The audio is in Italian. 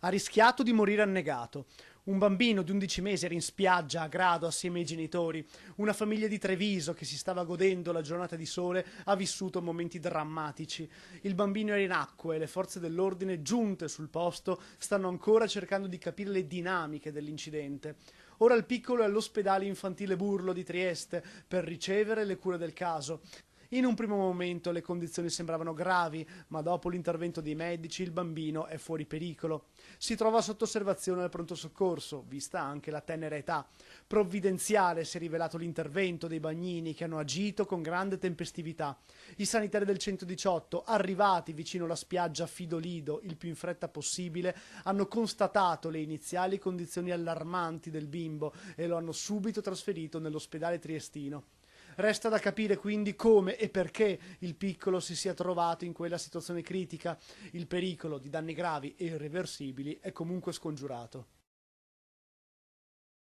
Ha rischiato di morire annegato. Un bambino di 11 mesi era in spiaggia a Grado assieme ai genitori. Una famiglia di Treviso che si stava godendo la giornata di sole ha vissuto momenti drammatici. Il bambino era in acqua e le forze dell'ordine giunte sul posto stanno ancora cercando di capire le dinamiche dell'incidente. Ora il piccolo è all'ospedale infantile Burlo di Trieste per ricevere le cure del caso. In un primo momento le condizioni sembravano gravi, ma dopo l'intervento dei medici il bambino è fuori pericolo. Si trova sotto osservazione al pronto soccorso, vista anche la tenera età. Provvidenziale si è rivelato l'intervento dei bagnini che hanno agito con grande tempestività. I sanitari del 118, arrivati vicino alla spiaggia Fidolido il più in fretta possibile, hanno constatato le iniziali condizioni allarmanti del bimbo e lo hanno subito trasferito nell'ospedale triestino. Resta da capire quindi come e perché il piccolo si sia trovato in quella situazione critica. Il pericolo di danni gravi e irreversibili è comunque scongiurato.